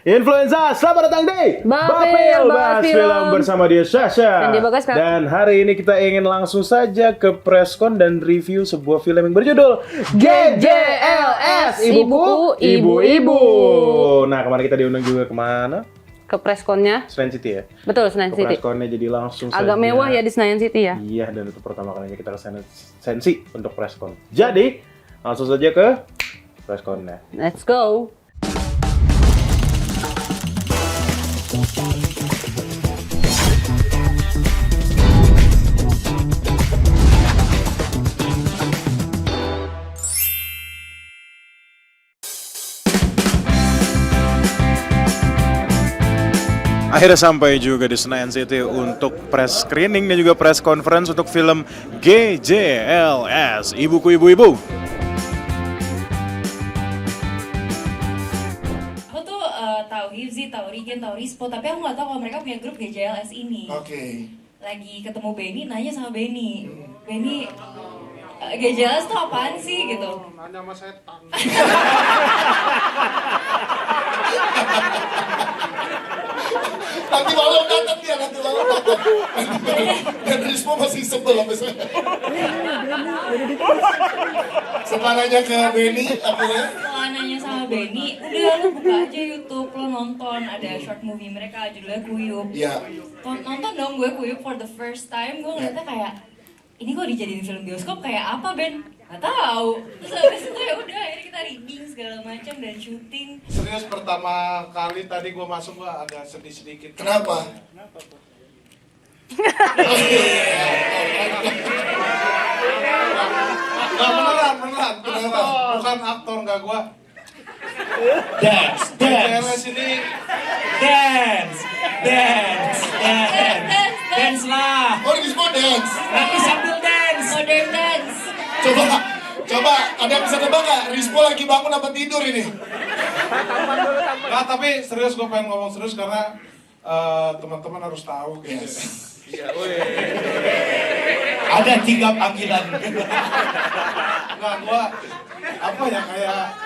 Influenza, selamat datang di Bapil Bahas Film bersama dia Sasha. Dan dia Bagas, Kak. Dan hari ini kita ingin langsung saja ke preskon dan review sebuah film yang berjudul GJLS, Ibuku, Ibu-Ibu. Nah, kemarin kita diundang juga kemana? Ke preskonnya. Senayan City ya? Betul, Senayan Ke City. preskonnya jadi langsung Agak saja. mewah ya di Senayan City ya. Iya, dan itu pertama kalinya kita ke Sensi untuk preskon. Jadi, langsung saja ke preskonnya. Let's go. Akhirnya sampai juga di Senayan City untuk press screening dan juga press conference untuk film GJLS, Ibuku Ibu-Ibu. Aku tuh tahu Hifzi, tahu Rigen, tahu Rispo, tapi aku nggak tahu kalau mereka punya grup GJLS ini. Oke. Lagi ketemu Benny, nanya sama Benny, Benny, GJLS tuh apaan sih gitu? Nanya sama setan. Nanti malam datang dia, nanti malam datang. Dan Rispo masih sebel sama saya. Sepananya ke Benny, apa ya? Kalau nanya sama Benny, udah lu buka aja YouTube, lo nonton ada short movie mereka judulnya Kuyup. Iya. Nonton dong gue Kuyup for the first time, gue ngeliatnya kayak ini kok dijadiin film bioskop kayak apa Ben? Gak tahu. Terus habis itu ya udah akhirnya kita reading segala macam dan syuting. Serius pertama kali tadi gue masuk gue agak sedih sedikit. Kenapa? Gak beneran. Bukan aktor nggak gue. Dance. GJLS ini Dance lah. Oh, Rispo dance. Tapi sambil dance. Modern dance. Coba, ada yang bisa nebak nggak? Rispo lagi bangun apa tidur ini? Nah tapi serius gue pengen ngomong serius karena teman-teman harus tahu guys. Ada 3 panggilan. Nggak gue apa ya kayak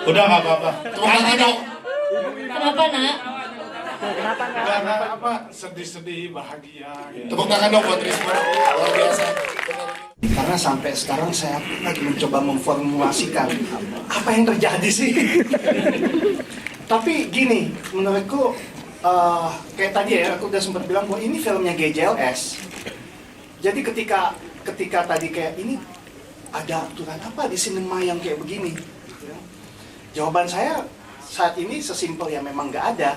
Udah nggak apa-apa. Tepuk dong. Kenapa nak? karena apa sedih-sedih bahagia. Gitu. Tepuk tangan dong buat Rispo. Luar biasa. Karena sampai sekarang saya lagi mencoba memformulasikan apa yang terjadi sih. Tapi gini, menurutku kayak tadi ya, aku udah sempat bilang bahwa ini filmnya GJLS. Jadi ketika tadi kayak ini ada aturan apa di sinema yang kayak begini? Ya. Jawaban saya saat ini sesimpel ya memang nggak ada.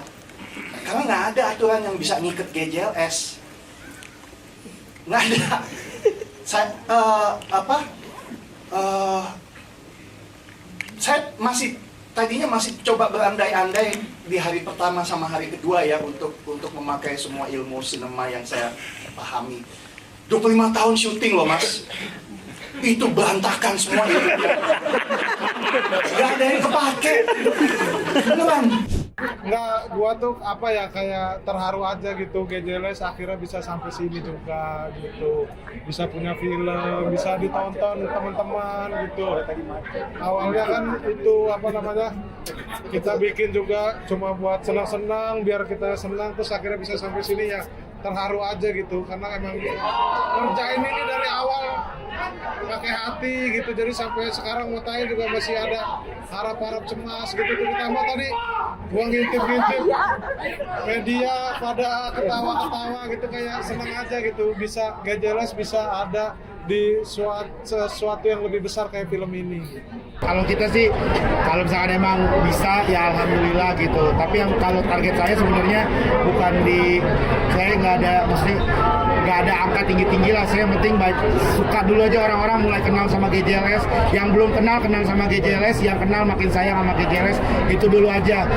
Karena nggak ada aturan yang bisa ngikat GJLS. Nggak ada. Saya tadinya masih coba berandai-andai di hari pertama sama hari kedua ya untuk memakai semua ilmu sinema yang saya pahami. 25 tahun syuting loh Mas. Itu berantakan semua itu. Gak ada yang kepake. Beneran. Nggak, gua tuh apa ya kayak terharu aja gitu GJLS akhirnya bisa sampai sini juga gitu, bisa punya film, bisa ditonton teman-teman gitu. Awalnya kan itu apa namanya kita bikin juga cuma buat senang-senang biar kita senang, terus akhirnya bisa sampai sini ya terharu aja gitu karena emang ngerjain ini dari awal pakai hati gitu, jadi sampai sekarang mau tanya juga masih ada harap-harap cemas gitu. Ditambah tadi gua ngintip-ngintip media pada ketawa-ketawa gitu, kayak seneng aja gitu bisa GJLS bisa ada di sesuatu yang lebih besar kayak film ini. Kalau kita sih, kalau misalkan emang bisa ya alhamdulillah gitu. Tapi yang kalau target saya sebenarnya bukan saya nggak ada, maksudnya nggak ada angka tinggi-tinggi lah. Saya yang penting suka dulu aja orang-orang mulai kenal sama GJLS. Yang belum kenal sama GJLS, yang kenal makin sayang sama GJLS, itu dulu aja.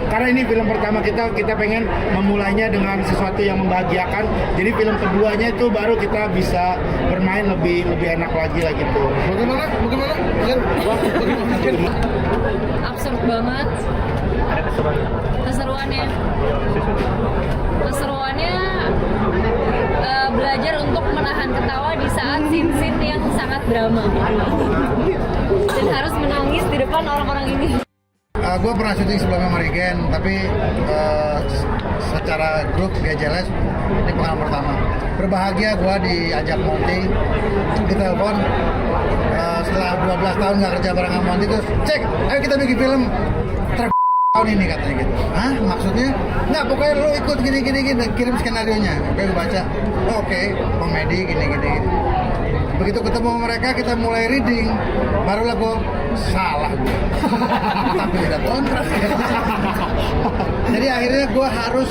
Karena ini film pertama kita pengen memulainya dengan sesuatu yang membahagiakan. Jadi film keduanya itu baru kita bisa bermain lebih enak lagi lah gitu. Bagaimana? Absurd banget. Keseruannya belajar untuk menahan ketawa di saat scene-scene yang sangat drama dan harus menangis di depan orang-orang ini. Gue pernah syuting sebelumnya Marigen, tapi secara grup GJLS ini pengalaman pertama. Berbahagia gue diajak Monty, ditelepon setelah 12 tahun nggak kerja bareng sama Monty, terus cek, ayo kita bikin film tahun ini katanya gitu. Hah? Maksudnya? Nggak, pokoknya lo ikut gini, kirim skenario-nya. Oke, gue baca. Oke, komedi gini. Begitu ketemu mereka, kita mulai reading, barulah gue salah gue. Tapi udah kontrak. Jadi akhirnya gue harus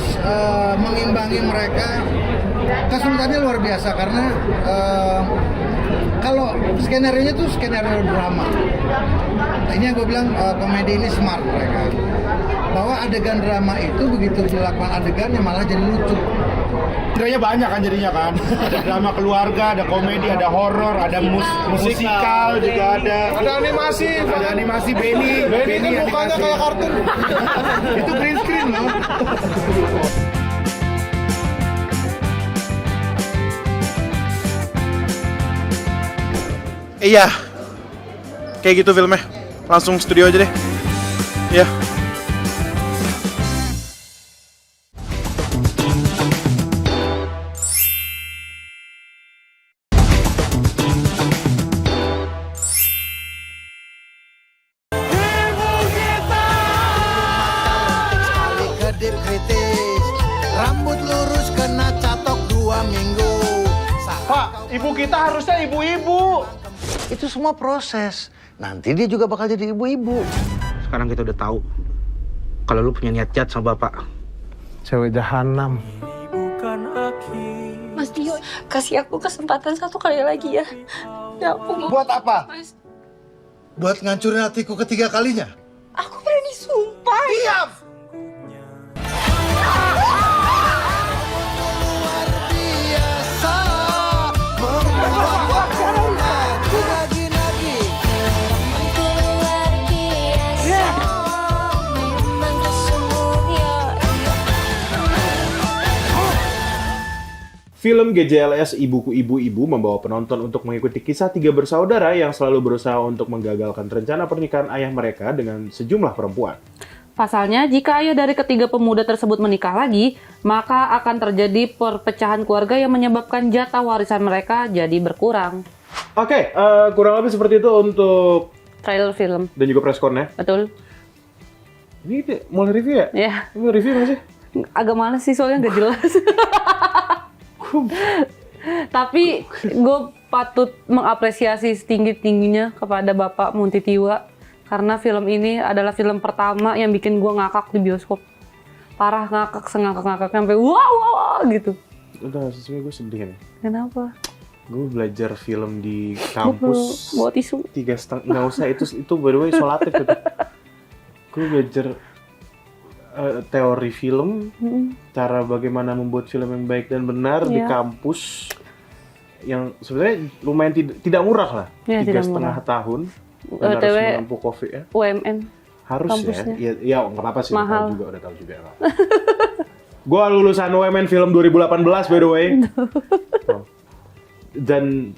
mengimbangi mereka. Kesulitannya luar biasa karena kalau skenario-nya tuh skenario drama. Ini yang gue bilang komedi ini smart mereka. Bahwa adegan drama itu begitu dilakukan adegannya malah jadi lucu. Genrenya banyak kan jadinya kan. Ada drama keluarga, ada komedi, ada horor, ada musikal juga ada. Ada animasi Benny itu mukanya kayak kartun. Itu green screen loh. Iya. Kayak gitu filmnya. Langsung studio aja deh. Iya. Kedip kritis, rambut lurus kena catok 2 minggu. Pak, ibu kita harusnya ibu-ibu. Itu semua proses. Nanti dia juga bakal jadi ibu-ibu. Sekarang kita udah tahu kalau lu punya niat jahat sama bapak. Cewek jahanam. Mas Tio, kasih aku kesempatan 1 kali lagi ya. Ya aku mau. Buat apa? Mas, Buat ngancurin hatiku ketiga kalinya? aku berani sumpah. Diam! Film GJLS Ibuku Ibu-Ibu membawa penonton untuk mengikuti kisah 3 bersaudara yang selalu berusaha untuk menggagalkan rencana pernikahan ayah mereka dengan sejumlah perempuan. Pasalnya, jika ayah dari ketiga pemuda tersebut menikah lagi, maka akan terjadi perpecahan keluarga yang menyebabkan jatah warisan mereka jadi berkurang. Oke, kurang lebih seperti itu untuk Trailer film. dan juga presscon ya. Betul? Ini mulai review ya? Ya, Ini review nggak sih? agak males sih soalnya nggak jelas. Tapi gue patut mengapresiasi setinggi-tingginya kepada Bapak Monty Tiwa karena film ini adalah film pertama yang bikin gue ngakak di bioskop. Parah ngakak, sengakak-ngakak sampai wow gitu. Udah, sesuai gue sedih nih. Kenapa? Gue belajar film di kampus. Bawa tisu. 3,5, nggak usah, itu by the way isolatif itu. Gue belajar teori film, cara bagaimana membuat film yang baik dan benar di kampus yang sebenarnya lumayan tidak murah lah, 3,5 tahun dan harus menempuh COVID ya. UMN Harus kampusnya. ya nggak apa-apa sih, Mahal. udah tahu juga. Gue lulusan UMN film 2018 by the way. Dan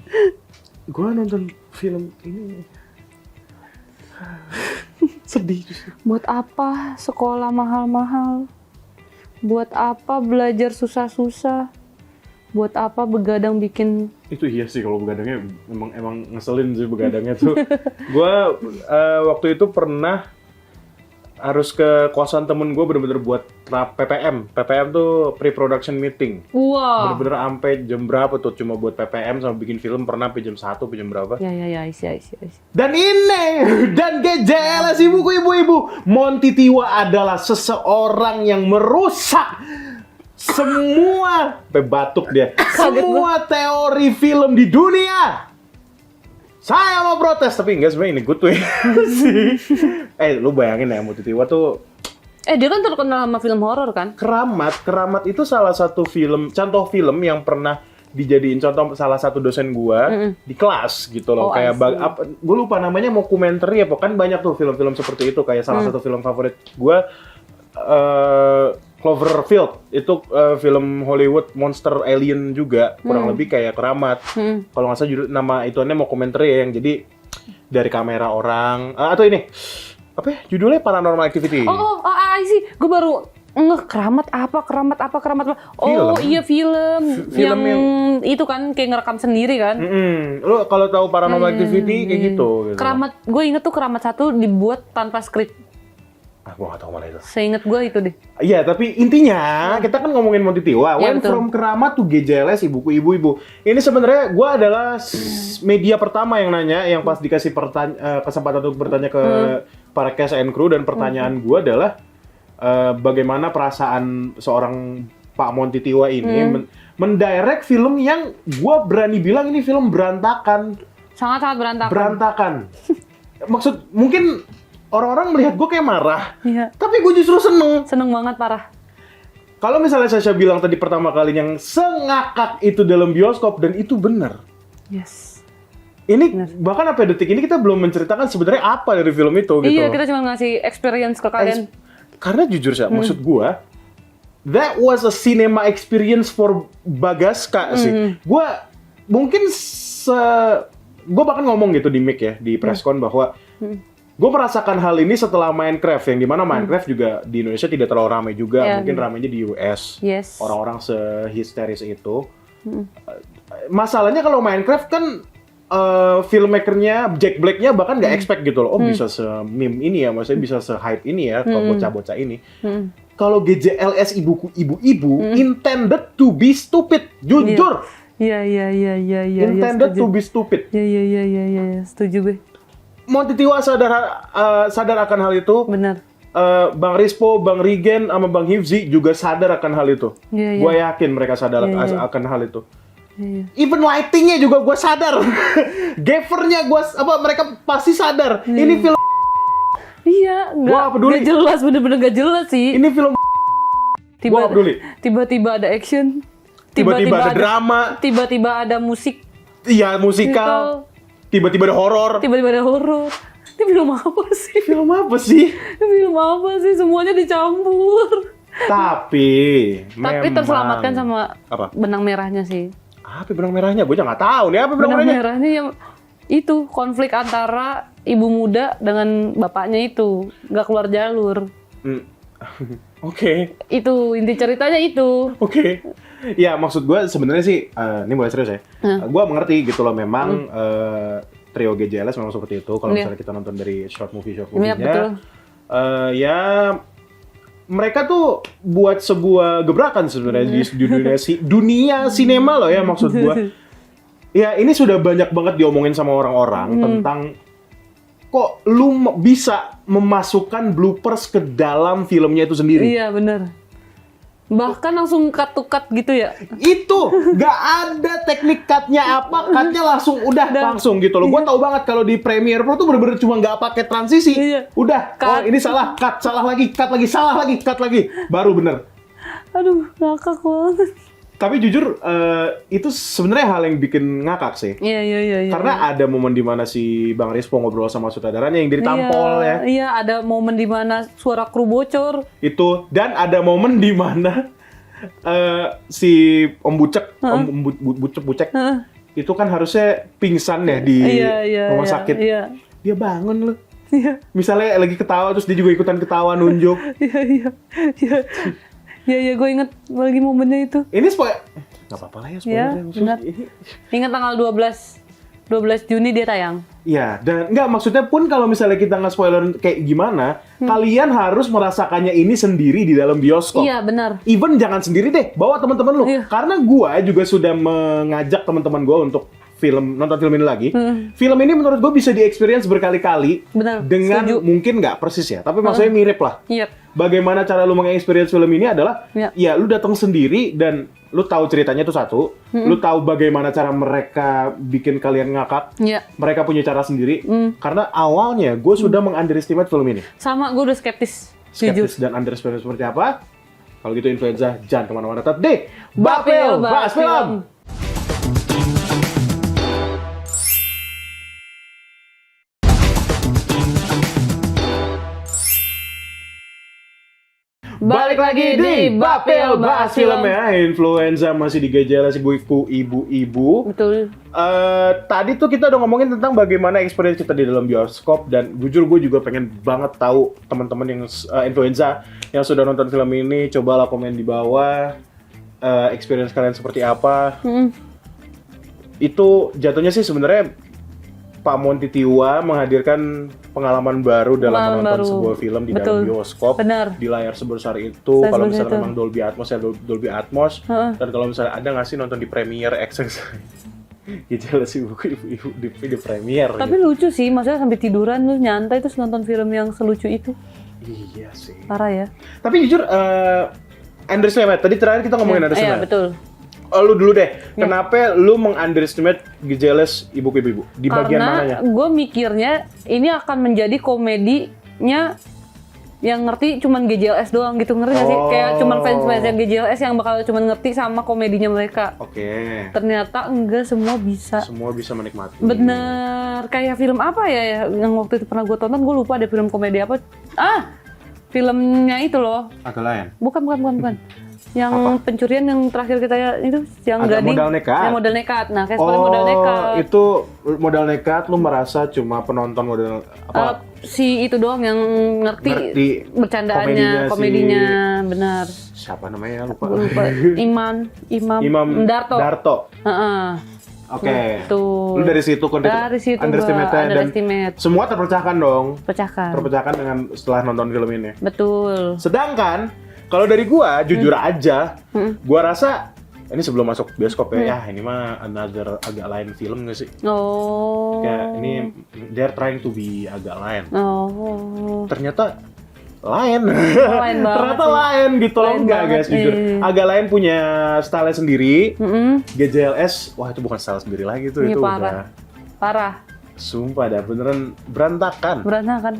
gue nonton film ini sedih. Buat apa sekolah mahal-mahal? Buat apa belajar susah-susah? Buat apa begadang bikin... Itu iya sih, kalau begadangnya emang ngeselin sih begadangnya tuh. Gue waktu itu pernah harus ke kosan temen gue bener-bener buat PPM. PPM tuh pre-production meeting. Wow. Bener-bener sampai jam berapa tuh cuma buat PPM sama bikin film, pernah sampai jam 1, sampai jam berapa. Ya, isi. Dan GJLS Ibuku Ibu-Ibu, Monty Tiwa adalah seseorang yang merusak semua, sampai batuk dia, semua teori film di dunia. Saya mau protes, tapi enggak, sebenarnya ini good way sih. Lu bayangin ya, Monty Tiwa tuh dia kan terkenal sama film horor kan? Keramat itu salah satu contoh film yang pernah dijadiin contoh salah satu dosen gua di kelas gitu loh. Kayak gue lupa namanya, mockumentary ya, kan banyak tuh film-film seperti itu. Kayak salah satu film favorit gua Cloverfield, itu film Hollywood monster alien juga, kurang lebih kayak Keramat. Kalau nggak salah nama ituannya mockumentary ya, yang jadi dari kamera orang, atau ini apa ya, judulnya Paranormal Activity. I see. Gue baru keramat apa. Oh Film. iya film Film yang itu kan kayak ngerekam sendiri kan. Lo kalau tahu Paranormal Activity kayak gitu. Keramat, gue inget tuh Keramat 1 dibuat tanpa skrip. Gue gak tahu mana itu. Seinget gue itu deh. Iya, tapi intinya kita kan ngomongin Monty Tiwa. Iya, Went betul. from Keramat to GJLS, ibu-ibu. Ini sebenarnya gue adalah media pertama yang nanya, yang pas dikasih kesempatan untuk bertanya ke para cast and crew, dan pertanyaan gue adalah bagaimana perasaan seorang Pak Monty Tiwa ini mendirect film yang gue berani bilang ini film berantakan. Sangat-sangat berantakan. Berantakan. Maksud mungkin orang-orang melihat gue kayak marah, Iya. tapi gue justru seneng. Seneng banget parah. Kalau misalnya Sasha bilang tadi pertama kali yang sengakak itu dalam bioskop, dan itu benar. Yes. Ini Benar. bahkan sampai detik ini kita belum menceritakan sebenarnya apa dari film itu gitu. Iya, kita cuma ngasih experience ke kalian. Karena jujur sih, maksud gue, that was a cinema experience for Bagaska sih. Gue mungkin gue bahkan ngomong gitu di mic ya, di presscon bahwa gue merasakan hal ini setelah Minecraft, yang dimana Minecraft juga di Indonesia tidak terlalu ramai juga, Yeah. mungkin ramainya di US. Yes. Orang-orang sehisteris itu. Masalahnya kalau Minecraft kan filmmakernya Jack Black-nya bahkan nggak expect gitu loh. Oh bisa se-meme ini ya, maksudnya bisa se-hype ini ya kalau bocah-bocah ini. Kalau GJLS ibu-ibu intended to be stupid, jujur. Iya. Intended to be stupid. Iya, setuju gue. Monty Tiwa sadar akan hal itu. Benar. Bang Rispo, Bang Rigen, sama Bang Hifzi juga sadar akan hal itu. Iya. Gue yakin mereka sadar Iya. akan hal itu. Iya. Even lightingnya juga gue sadar. Gavernya mereka pasti sadar. Ini film. Iya, Gua peduli. nggak jelas, bener-bener nggak jelas sih. Ini film. Gua peduli. Tiba-tiba ada action. Tiba-tiba ada drama. Tiba-tiba ada musik. Iya, musikal. Tiba-tiba ada horor. Tiba-tiba ada horor. Ini film apa sih? Film apa sih? Ini film apa sih? Semuanya dicampur. Tapi memang terselamatkan sama apa? benang merahnya sih. Apa benang merahnya? Gue nggak tahu nih apa benang Benang merahnya. merahnya yang itu konflik antara ibu muda dengan bapaknya itu nggak keluar jalur. Oke. Itu inti ceritanya itu. Oke. Ya maksud gue sebenarnya sih ini mulai serius ya. Gue mengerti gitu loh, memang trio GJLS memang seperti itu. Kalau misalnya kita nonton dari short movie-nya, Iya, betul. Ya mereka tuh buat sebuah gebrakan sebenarnya di dunia sinema loh ya, maksud gue. Ya ini sudah banyak banget diomongin sama orang-orang tentang kok lu bisa memasukkan bloopers ke dalam filmnya itu sendiri. Iya benar. Bahkan langsung cut to cut gitu ya. Itu nggak ada teknik cutnya apa, cutnya langsung langsung gitu loh. Gue tau banget kalau di Premiere Pro tuh bener-bener cuma nggak pakai transisi. Iya. Udah, oh ini salah, cut, salah lagi, cut lagi, salah lagi, cut lagi, baru bener. Aduh, ngakak banget. Tapi jujur itu sebenarnya hal yang bikin ngakak sih. Iya. Karena ada momen di mana si Bang Rispo ngobrol sama sutradaranya yang dari tampol ya. Iya, ada momen di mana suara kru bocor. Itu, dan ada momen di mana si Om Bucek, Bucek itu kan harusnya pingsan ya di rumah sakit. Iya. Dia bangun loh. Iya. Misalnya lagi ketawa terus dia juga ikutan ketawa nunjuk. Iya, gue inget lagi momennya itu. Ini spoiler. Nggak apa-apa lah ya spoiler. Iya, benar. Ingat tanggal 12 Juni dia tayang. Iya, dan nggak, maksudnya pun kalau misalnya kita nggak spoiler kayak gimana, kalian harus merasakannya ini sendiri di dalam bioskop. Iya, benar. Even jangan sendiri deh, bawa teman-teman lu. Iya. Karena gua juga sudah mengajak teman-teman gua untuk nonton film ini lagi. Film ini menurut gua bisa di-experience berkali-kali. Benar, Dengan setuju. mungkin nggak persis ya, tapi maksudnya mirip lah. Iya. Bagaimana cara lu meng-experience film ini adalah Iya. ya lu datang sendiri dan lu tahu ceritanya itu satu, lu tahu bagaimana cara mereka bikin kalian ngakak. Iya. Mereka punya cara sendiri. Karena awalnya gue sudah meng-underestimate film ini. Sama, gue udah skeptis. Jujur. Skeptis dan underestimate seperti apa? Kalau gitu influenza jangan kemana-mana, tetap deh. Bapel, bahas film. Balik lagi di Bapil Bahas Film. ya. Influenza masih di GJLS ibu-ibu. Betul. Tadi tuh kita udah ngomongin tentang bagaimana experience kita di dalam bioskop, dan jujur gue juga pengen banget tahu teman-teman yang influenza yang sudah nonton film ini, cobalah komen di bawah experience kalian seperti apa. Itu jatuhnya sih sebenarnya Pak Monty Tiwa menghadirkan pengalaman baru dalam menonton sebuah film di dalam bioskop. Benar. Di layar sebesar itu. Kalau misalnya memang Dolby Atmos ya Dolby Atmos. Dan kalau misalnya ada nggak sih nonton di Premiere Access? Gitu sih ibu-ibu di Premiere. Tapi gitu. lucu sih, maksudnya sampai tiduran lu nyantai terus nonton film yang selucu itu. Iya sih. Parah ya. Tapi jujur, underestimate. Tadi terakhir kita ngomongin underestimate. Iya, betul. Lu dulu deh, kenapa lu meng-underestimate GJLS ibu-ibu? Di bagian mananya? Karena gue mikirnya ini akan menjadi komedinya yang ngerti cuman GJLS doang gitu, ngerti gak sih? Kayak cuman fans-fansnya GJLS yang bakal cuman ngerti sama komedinya mereka. Oke. Ternyata enggak, semua bisa. Semua bisa menikmati. Bener, kayak film apa ya yang waktu itu pernah gue tonton, gue lupa ada film komedi apa. Filmnya itu loh. Agak lain. Bukan. Yang pencurian yang terakhir kita ya itu yang Agak gading. modal nekat. Yang modal nekat. Nah, kayak seperti modal nekat. Itu modal nekat, lu merasa cuma penonton modal apa? Si itu doang yang ngerti bercandaannya, komedinya, benar. Siapa namanya? Lupa. Imam Darto. Oke. Lu dari situ underestimate. Semua terpecahkan dong. Terpecahkan dengan setelah nonton film ini. Betul. Sedangkan kalau dari gua, jujur aja, gua rasa ini sebelum masuk bioskop ya, ini mah another agak lain film nggak sih? Kayak ini they're trying to be agak lain. Ternyata lain. Ternyata lain gitu loh, enggak guys, jujur. Agak lain punya style sendiri. GJLS, wah itu bukan style sendiri lagi tuh, itu parah. Sumpah dah, beneran berantakan.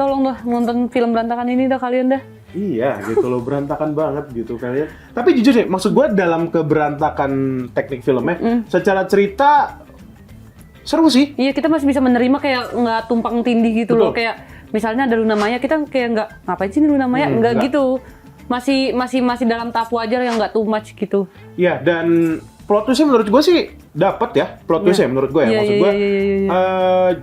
Tolong dah nonton film berantakan ini dah kalian dah. Iya gitu loh, berantakan banget gitu kalian. Tapi jujur deh, maksud gue dalam keberantakan teknik filmnya, secara cerita seru sih. Iya, kita masih bisa menerima, kayak nggak tumpang tindih gitu. Betul. Loh. Kayak misalnya ada Luna Maya, kita kayak nggak ngapain sih Luna Maya, nggak gitu. Masih dalam tahap wajar yang nggak too much gitu. Iya, dan plot twistnya menurut gue sih dapat ya, plot twistnya menurut gue ya. Maksud gue,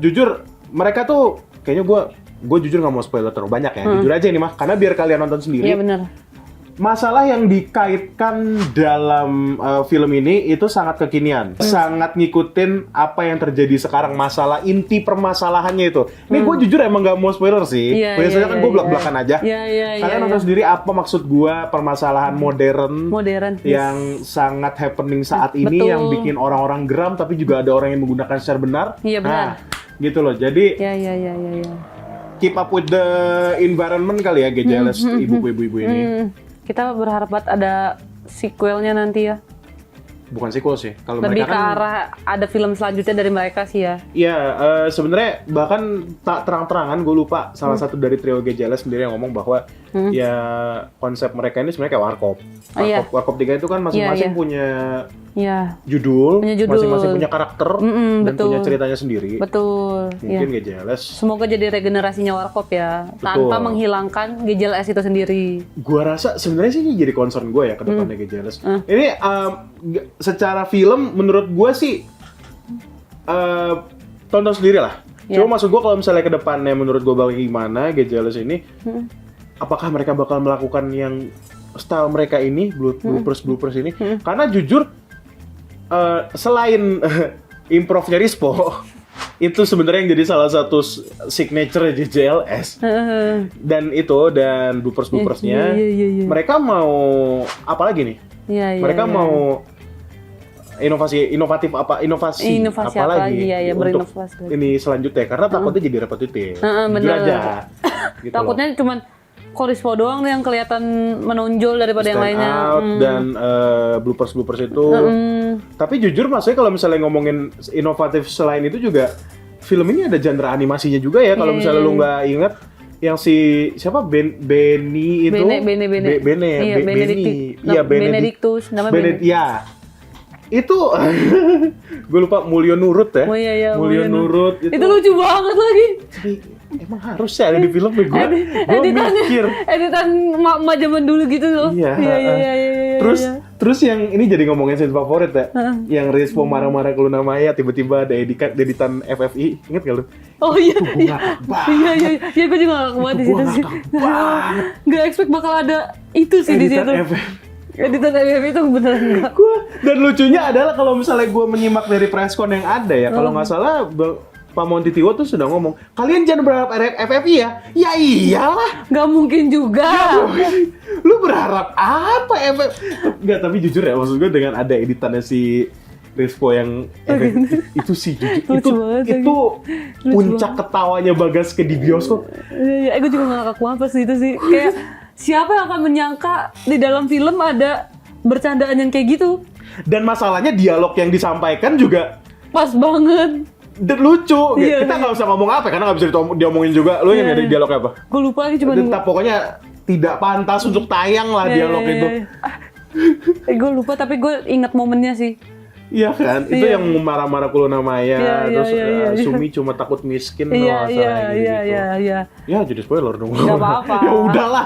jujur mereka tuh kayaknya gue jujur nggak mau spoiler terlalu banyak ya, jujur aja ini mah, karena biar kalian nonton sendiri. Iya benar. Masalah yang dikaitkan dalam film ini itu sangat kekinian, sangat ngikutin apa yang terjadi sekarang, masalah inti permasalahannya itu. Ini gue jujur emang nggak mau spoiler sih, biasanya kan gue belak-belakan aja. Kalian nonton sendiri apa maksud gue, permasalahan modern yang sangat happening saat ini. Betul. Yang bikin orang-orang geram, tapi juga ada orang yang menggunakan secara benar. Iya benar. Nah, gitu loh. Jadi. Keep up with the environment kali ya GJLS ibu-ibu ini. Kita berharap banget ada sequelnya nanti ya. Bukan sequel sih. Kalau lebih mereka ke arah ada film selanjutnya dari mereka sih ya. Iya, sebenarnya bahkan tak terang-terangan gue lupa salah satu dari trio GJLS sendiri yang ngomong bahwa ya konsep mereka ini sebenarnya kayak warkop. Warkop 3 itu kan masing-masing punya judul, masing-masing punya karakter dan punya ceritanya sendiri. Betul. Mungkin GJLS. Semoga jadi regenerasinya warkop ya, tanpa menghilangkan GJLS itu sendiri. Gua rasa sebenarnya sih ini jadi concern gue ya ke depannya GJLS. Ini secara film menurut gue sih tonton sendiri lah. Cuma maksud gue kalau misalnya ke depannya menurut gue bakal gimana GJLS ini, apakah mereka bakal melakukan yang style mereka ini, bloopers ini? Karena jujur selain improv-nya Rispo, itu sebenarnya yang jadi salah satu signature GJLS. Dan bloopers-bloopersnya, mereka mau apa lagi nih? Mereka mau inovasi apa lagi untuk ini selanjutnya, karena takutnya jadi repetitif. Jujur aja. Gitu takutnya cuman Rispo doang nih yang kelihatan menonjol daripada yang lainnya. Dan bloopers itu. Tapi jujur maksudnya kalau misalnya ngomongin inovatif selain itu juga, film ini ada genre animasinya juga ya. Kalau misalnya lu nggak inget, yang si siapa Benny itu. Benedictus. Ya. Itu gue lupa, Mulyo Nurut ya. Mulyo Nurut itu lucu banget lagi. emang harusnya ada di film gue mikir. Editan emak zaman dulu gitu loh. Iya. Terus yang ini jadi ngomongin scene favorit ya. Yang Rispo marah-marah ke Luna Maya tiba-tiba ada editan FFI. Ingat gak lu? Oh iya. Iya. Iya gue juga gak kuat di situ sih. Gak expect bakal ada itu sih di situ. Editan FFI itu beneran enggak. Dan lucunya adalah kalau misalnya gue menyimak dari preskon yang ada ya, kalau nggak salah Pak Montitiwo tuh sudah ngomong, kalian jangan berharap FFI ya. Ya iyalah. Gak mungkin juga. Lu berharap apa FFI? Enggak, tapi jujur ya, maksud gue dengan ada editannya si Rispo yang itu sih jujur. Itu puncak ketawanya Bagas ke di bioskop. Iya, gue juga gak ngakak apa sih itu sih. Kayak siapa yang akan menyangka di dalam film ada bercandaan yang kayak gitu. Dan masalahnya dialog yang disampaikan juga pas banget. Dan lucu, kita nggak usah ngomong apa karena nggak bisa diomongin juga. Lu yang ada dialog apa? Gue lupa lagi cuma. Pokoknya tidak pantas untuk tayang lah dialog itu. Gue lupa tapi gue ingat momennya sih. Iya kan, itu yang marah-marah ke Luna Maya, terus Sumi cuma takut miskin gitu. Iya. Ya jadi spoiler dong. Gak apa-apa. Ya udahlah,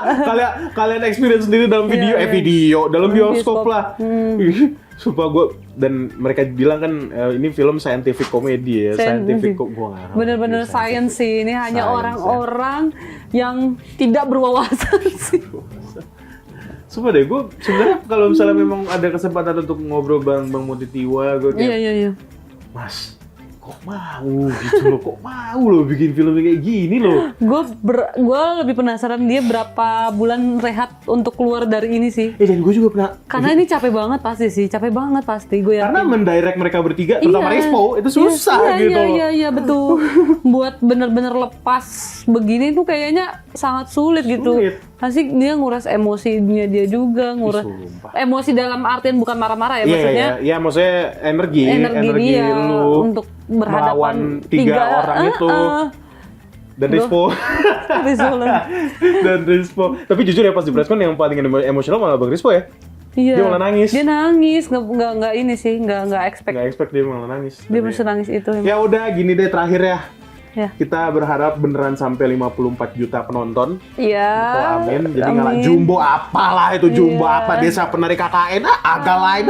kalian experience sendiri dalam video, dalam bioskop lah. Sumpah gue, dan mereka bilang kan ini film scientific comedy ya, scientific gue nggak. Bener-bener science sih, ini hanya orang-orang yang tidak berwawasan sih. Sumpah deh, gue sebenarnya kalau misalnya memang ada kesempatan untuk ngobrol bareng Bang Montitiwo, gue kayak, iya. Mas, kok mau gitu loh, kok mau lo bikin film kayak gini loh. Gue lebih penasaran dia berapa bulan rehat untuk keluar dari ini sih. Dan gue juga pernah. Karena ini capek banget pasti gue yakin. Karena mendirect mereka bertiga, terutama Rispo, itu susah gitu loh. Iya betul. Buat bener-bener lepas begini tuh kayaknya sangat sulit gitu. Asik dia nguras emosinya dia juga, nguras emosi dalam artian bukan marah-marah ya maksudnya. Iya, maksudnya energi dia lu untuk berhadapan tiga orang itu. Dan Rispo. Dan Rispo. Tapi jujur ya pas di preskon yang paling emosional malah Bang Rispo ya. Iya. Dia malah nangis. Dia nangis, nggak ini sih, nggak expect. Nggak expect dia malah nangis. Dia mesti nangis itu. Ya udah, gini deh terakhir ya. Ya. Kita berharap beneran sampai 54 juta penonton. Iya. Amin. Jadi ngalah jumbo apalah itu jumbo apa desa penari KKN agak lain.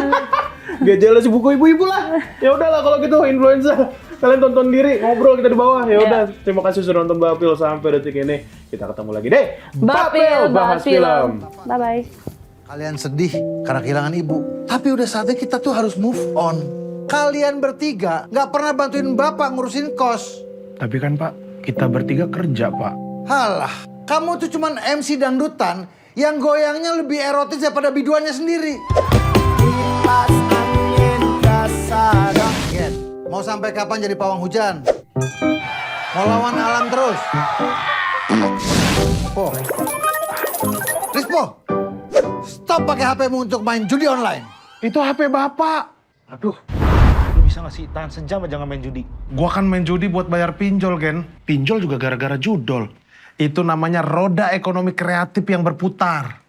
Gak jelas buku ibu-ibu lah. Ya udahlah kalau gitu influencer. Kalian tonton diri, ngobrol kita di bawah. Ya udah, terima kasih sudah nonton Bapil sampai detik ini. Kita ketemu lagi deh. Bapil bahas film. Bye bye. Kalian sedih karena kehilangan ibu. Tapi udah saatnya kita tuh harus move on. Kalian bertiga nggak pernah bantuin bapak ngurusin kos. Tapi kan Pak, kita bertiga kerja Pak. Halah, kamu tuh cuman MC dangdutan yang goyangnya lebih erotis daripada biduannya sendiri. Kipas angin kasar. Mau sampai kapan jadi pawang hujan? Mau lawan alam terus? Rispo, stop pakai HP-mu untuk main judi online. Itu HP bapak. Aduh, lu bisa nggak sih tahan sejam aja nggak main judi? Gua kan main judi buat bayar pinjol, Gen. Pinjol juga gara-gara judol. Itu namanya roda ekonomi kreatif yang berputar.